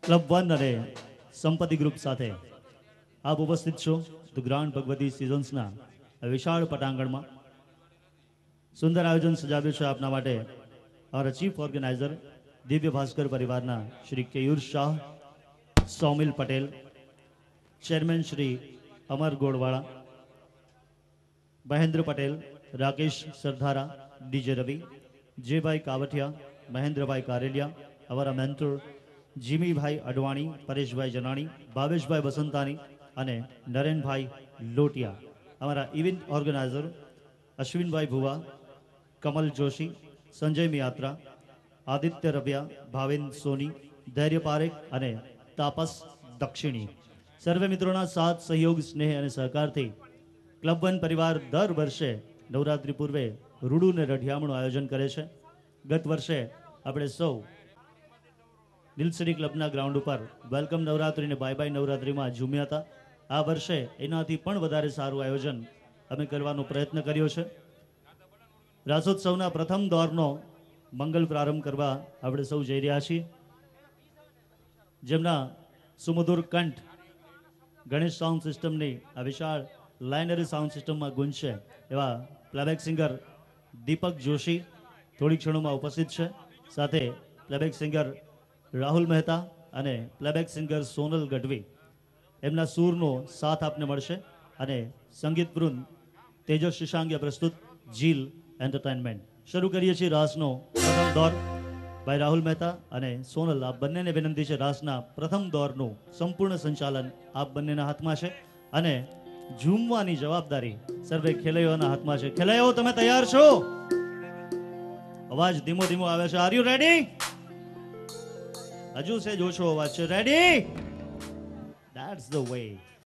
Club 1 અને સંપત્તિ group સાથે આપ ઉપસ્થિત છો ધ ગ્રાન્ડ ભગવતી સિઝન્સના વિશાળ પટાંગણમાં સુંદર આયોજન સજાવ્યું છે આપના માટે અમારા ચીફ ઓર્ગેનાઇઝર દિવ્ય ભાસ્કર પરિવારના શ્રી કેયુર શાહ, સૌમિલ પટેલ, ચેરમેન શ્રી અમર ગોળવાળા, મહેન્દ્ર પટેલ, રાકેશ સરધારા, ડીજે રવિ, જેભાઈ કાવઠિયા, મહેન્દ્રભાઈ કારેલિયા, અમારા મેન્ટર જીમીભાઈ અડવાણી, પરેશભાઈ જનાણી, ભાવેશભાઈ વસંતાની અને નરેનભાઈ લોટિયા, અમારા ઇવેન્ટ ઓર્ગેનાઇઝર અશ્વિનભાઈ ભુવા, કમલ જોશી, સંજય મિયાત્રા, આદિત્ય રવ્યા, ભાવિન સોની, ધૈર્ય પારેખ અને તાપસ દક્ષિણી. સર્વે મિત્રોના સાથ, સહયોગ, સ્નેહ અને સહકારથી ક્લબ 1 પરિવાર દર વર્ષે નવરાત્રિ પૂર્વે રૂડુ ને રઢિયામણું આયોજન કરે છે. ગત વર્ષે આપણે સૌ દિલસરી ક્લબના ગ્રાઉન્ડ ઉપર વેલકમ નવરાત્રિ અને બાય બાય નવરાત્રિમાં ઝૂમ્યા હતા. આ વર્ષે એનાથી પણ વધારે સારું આયોજન અમે કરવાનો પ્રયત્ન કર્યો છે. રાસોત્સવના પ્રથમ દોરનો મંગલ પ્રારંભ કરવા આપણે સૌ જઈ રહ્યા છીએ. જેમના સુમધુર કંઠ ગણેશ સાઉન્ડ સિસ્ટમની આ વિશાળ લાઇનરી સાઉન્ડ સિસ્ટમમાં ગુંજશે એવા પ્લેબેક સિંગર દીપક જોશી થોડી ક્ષણોમાં ઉપસ્થિત છે. સાથે પ્લેબેક સિંગર રાહુલ મહેતા અને પ્લેબેક સિંગર સોનલ ગઢવી, એમના સૂરનો સાથ આપને મળશે. અને સંગીત વૃંદ તેજસ શિશાંગ્ય પ્રસ્તુત જીલ એન્ટરટેનમેન્ટ. શરૂ કરીએ છીએ રાસનો પ્રથમ દોર. ભાઈ રાહુલ મહેતા અને સોનલ, આપ બંનેને વિનંતી છે, રાસના પ્રથમ દોરનું સંપૂર્ણ સંચાલન આપ બંનેના હાથમાં છે અને ઝૂમવાની જવાબદારી સર્વે ખેલૈયાઓના હાથમાં છે. ખેલૈયાઓ, તમે તૈયાર છો? અવાજ ધીમો ધીમો આવે છે. Are you ready? હજુ છે ઓછો અવાજ છે. રેડી? That's the way.